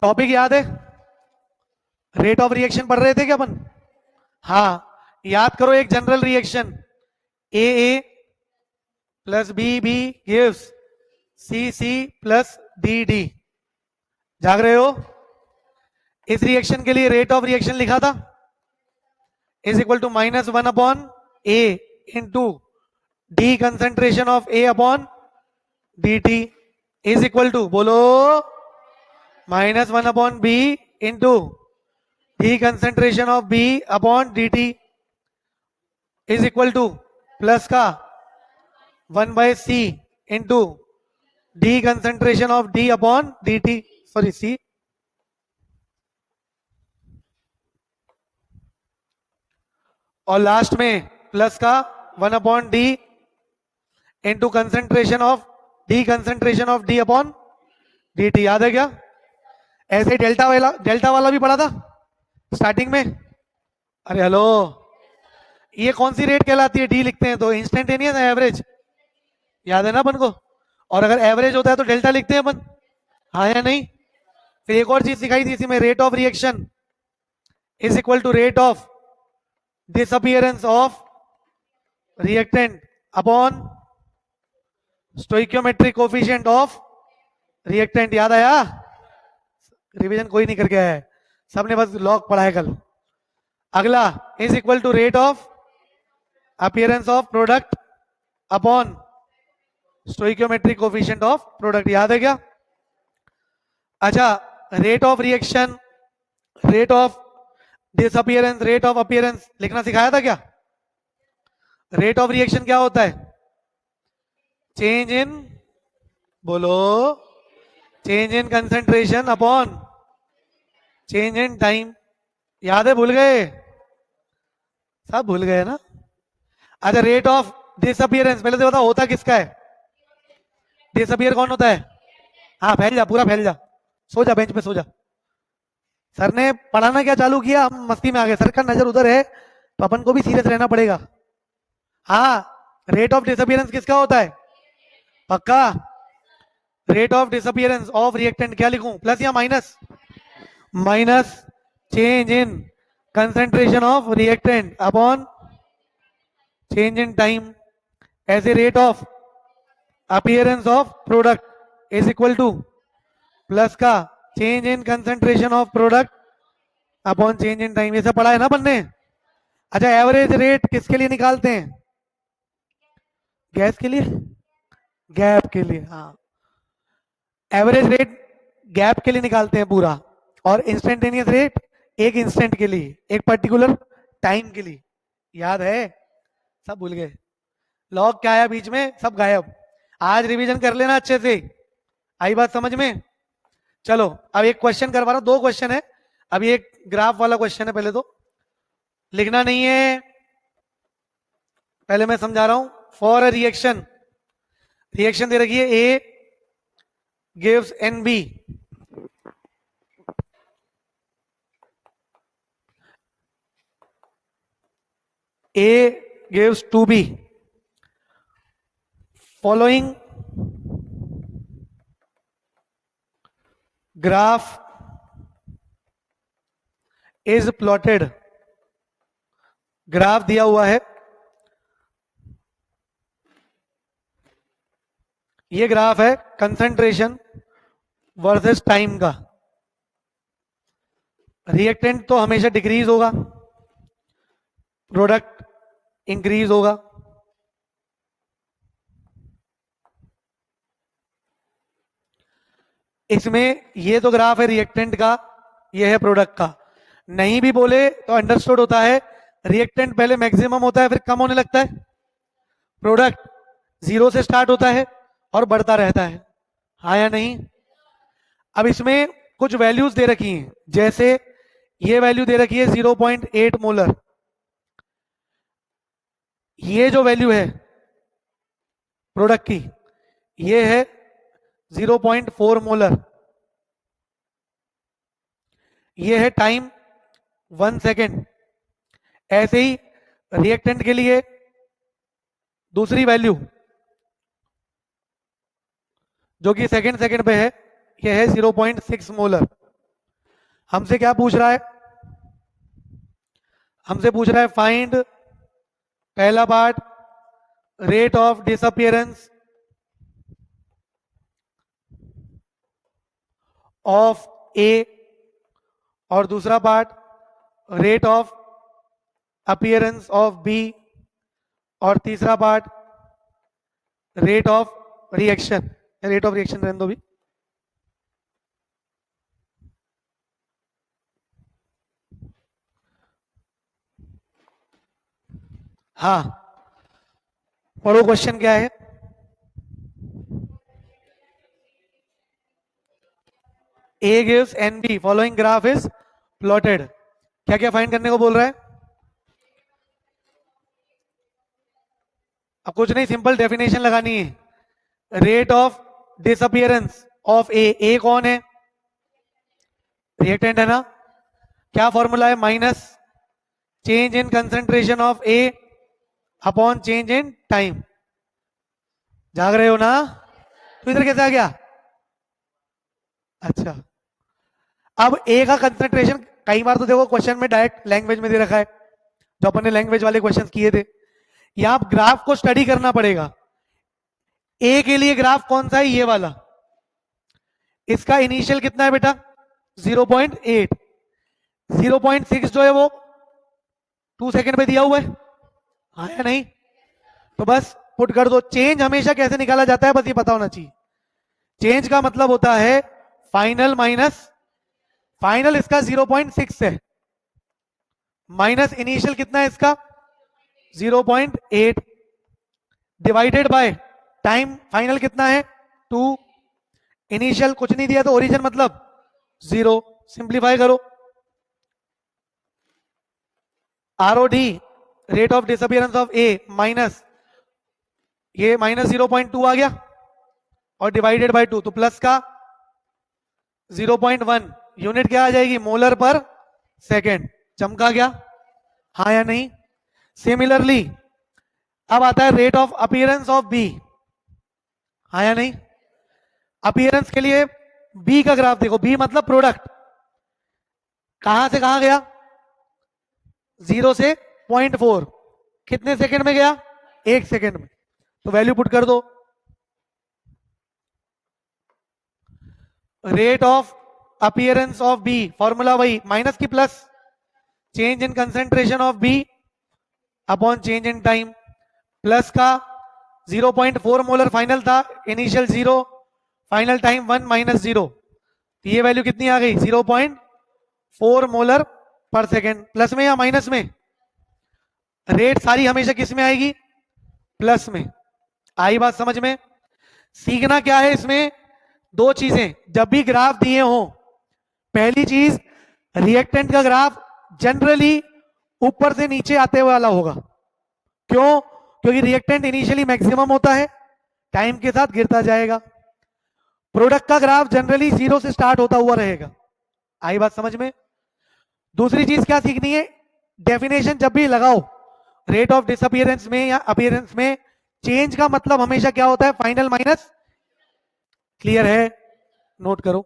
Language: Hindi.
टॉपिक याद है? रेट ऑफ रिएक्शन पढ़ रहे थे क्या अपन? हाँ, याद करो एक general reaction A plus B gives C plus D. जाग रहे हो? इस रिएक्शन के लिए रेट ऑफ रिएक्शन लिखा था is equal to -1 upon A into D concentration of A upon D T is equal to, बोलो, -1 upon B into D concentration of B upon D T is equal to plus का 1/c into D concentration of D upon D T, sorry C, और लास्ट में प्लस का 1 upon D into concentration of D upon D T. याद है क्या? ऐसे डेल्टा वाला भी पढ़ा था स्टार्टिंग में। अरे हेलो, ये कौन सी रेट कहलाती है? डी लिखते हैं तो इंस्टेंटेनियस एवरेज, याद है ना अपन को? और अगर एवरेज होता है तो डेल्टा लिखते हैं अपन, हाँ या नहीं? फिर एक और चीज सिखाई थी इसी में, rate of reaction is equal to rate of disappearance of reactant upon stoichiometric coefficient of reactant. याद आया? रिवीजन कोई नहीं करके आया है, सबने बस लॉग पढ़ा है कल। अगला is equal to rate of appearance of product upon stoichiometric coefficient of product. याद है क्या? अच्छा, rate of reaction, rate of disappearance, rate of appearance लिखना सिखाया था क्या? रेट ऑफ रिएक्शन क्या होता है? चेंज इन, बोलो, change in concentration upon change in time. याद है? भूल गए? सब भूल गए ना? अच्छा, रेट ऑफ डिसअपियरेंस पहले तो बताओ होता किसका है? डिसअपियर कौन होता है? हाँ, फैल जा, पूरा फैल जा, सो जा, बेंच पे सो जा। सर ने पढ़ाना क्या चालू किया, हम मस्ती में आ गए। सर का नजर उधर है तो अपन को भी सीरियस रहना पड़ेगा। हाँ, रेट ऑफ डिसअपियरेंस किसका होता है? पक्का? Rate of disappearance of reactant क्या लिखूं, प्लस या minus? Minus change in concentration of reactant upon change in time. ऐसे rate of appearance of product is equal to plus का change in concentration of product upon change in time. ये सब पढ़ा है ना बनने? अच्छा, एवरेज रेट किसके लिए निकालते हैं? गैस के लिए, गैप के लिए। हाँ, एवरेज रेट गैप के लिए निकालते हैं पूरा, और इंस्टेंटेनियस रेट एक इंस्टेंट के लिए, एक पर्टिकुलर टाइम के लिए। याद है? सब भूल गए? लॉग क्या आया बीच में, सब गायब। आज रिवीजन कर लेना अच्छे से, आई बात समझ में? चलो, अब एक क्वेश्चन करवा रहा हूं, 2 क्वेश्चन है। अभी एक ग्राफ वाला क्वेश्चन है, पहले तो लिखना नहीं है, पहले मैं समझा रहा हूं। फॉर अ रिएक्शन, रिएक्शन दे रखी है A gives an B, A gives 2B. Following graph is plotted. Graph दिया हुआ है, ये ग्राफ है कंसंट्रेशन वर्सेस टाइम का। रिएक्टेंट तो हमेशा डिक्रीज होगा, प्रोडक्ट इंक्रीज होगा। इसमें ये तो ग्राफ है रिएक्टेंट का, ये है प्रोडक्ट का। नहीं भी बोले तो अंडरस्टूड होता है, रिएक्टेंट पहले मैक्सिमम होता है फिर कम होने लगता है, प्रोडक्ट 0 से स्टार्ट होता है और बढ़ता रहता है। हाँ या नहीं? अब इसमें कुछ वैल्यूज दे रखी हैं, जैसे ये वैल्यू दे रखी है 0.8 मोलर। ये जो वैल्यू है प्रोडक्ट की, ये है 0.4 मोलर। ये है टाइम 1 सेकेंड। ऐसे ही रिएक्टेंट के लिए दूसरी वैल्यू जो कि सेकेंड पे है, ये है 0.6 मोलर। हमसे क्या पूछ रहा है? हमसे पूछ रहा है फाइंड, पहला part, rate of disappearance of A, और दूसरा part rate of appearance of B, और तीसरा part rate of reaction. Rate of reaction रहने दो भी। हाँ, पढ़ो क्वेश्चन क्या है। A gives NB, following graph is plotted। क्या क्या फाइंड करने को बोल रहा है? अब कुछ नहीं, सिंपल डेफिनेशन लगानी है। रेट ऑफ डिसअपियरेंस ऑफ ए, ए कौन है? रिएक्टेंट है ना। क्या फॉर्मूला है? Minus change in concentration of A upon change in time. जाग रहे हो ना? तो इधर कैसे आ गया? अच्छा, अब ए का कंसेंट्रेशन, कई बार तो देखो क्वेश्चन में डायरेक्ट लैंग्वेज में दे रखा है, जो अपन ने लैंग्वेज वाले क्वेश्चन किए थे। यहां ग्राफ को स्टडी करना पड़ेगा। ए के लिए ग्राफ कौन सा है? ये वाला। इसका इनिशियल कितना है बेटा? 0.8। 0.6 जो है वो 2 सेकेंड पे दिया हुआ है, हाँ या नहीं? तो बस पुट कर दो। चेंज हमेशा कैसे निकाला जाता है बस ये पता होना चाहिए। चेंज का मतलब होता है फाइनल माइनस फाइनल। इसका 0.6 है, माइनस इनिशियल कितना है इसका? 0.8 डिवाइडेड बाय टाइम। फाइनल कितना है? 2। इनिशियल कुछ नहीं दिया तो ओरिजिन मतलब 0। सिंप्लीफाई करो। ROD, rate of disappearance of A, minus ये माइनस 0.2 आ गया, और डिवाइडेड बाय 2, तो प्लस का 0.1। यूनिट क्या आ जाएगी? मोलर पर सेकेंड। चमका गया, हाँ या नहीं? सिमिलरली अब आता है rate of appearance of B, हाँ या नहीं? अपीयरेंस के लिए बी का ग्राफ देखो। बी मतलब प्रोडक्ट, कहां से कहां गया? 0 से 0.4। कितने सेकंड में गया? 1 सेकंड में। तो वैल्यू पुट कर दो। Rate of appearance of B, formula वही, माइनस की plus, change in concentration of B upon change in time. Plus का 0.4 मोलर फाइनल था, इनिशियल 0, फाइनल टाइम 1 माइनस 0, तो ये वैल्यू कितनी आ गई? 0.4 मोलर पर सेकेंड। प्लस में या माइनस में? रेट सारी हमेशा किस में आएगी? प्लस में। आई बात समझ में? सीखना क्या है इसमें? 2 चीजें। जब भी ग्राफ दिए हो, पहली चीज, रिएक्टेंट का ग्राफ जनरली ऊपर से नीचे आते वाला होगा। क्यों? क्योंकि रिएक्टेंट इनिशियली मैक्सिमम होता है, टाइम के साथ गिरता जाएगा। प्रोडक्ट का ग्राफ जनरली 0 से स्टार्ट होता हुआ रहेगा। आई बात समझ में? दूसरी चीज क्या सीखनी है? डेफिनेशन जब भी लगाओ रेट ऑफ डिसअपियरेंस में या अपीयरेंस में, चेंज का मतलब हमेशा क्या होता है? Final minus. क्लियर है? नोट करो।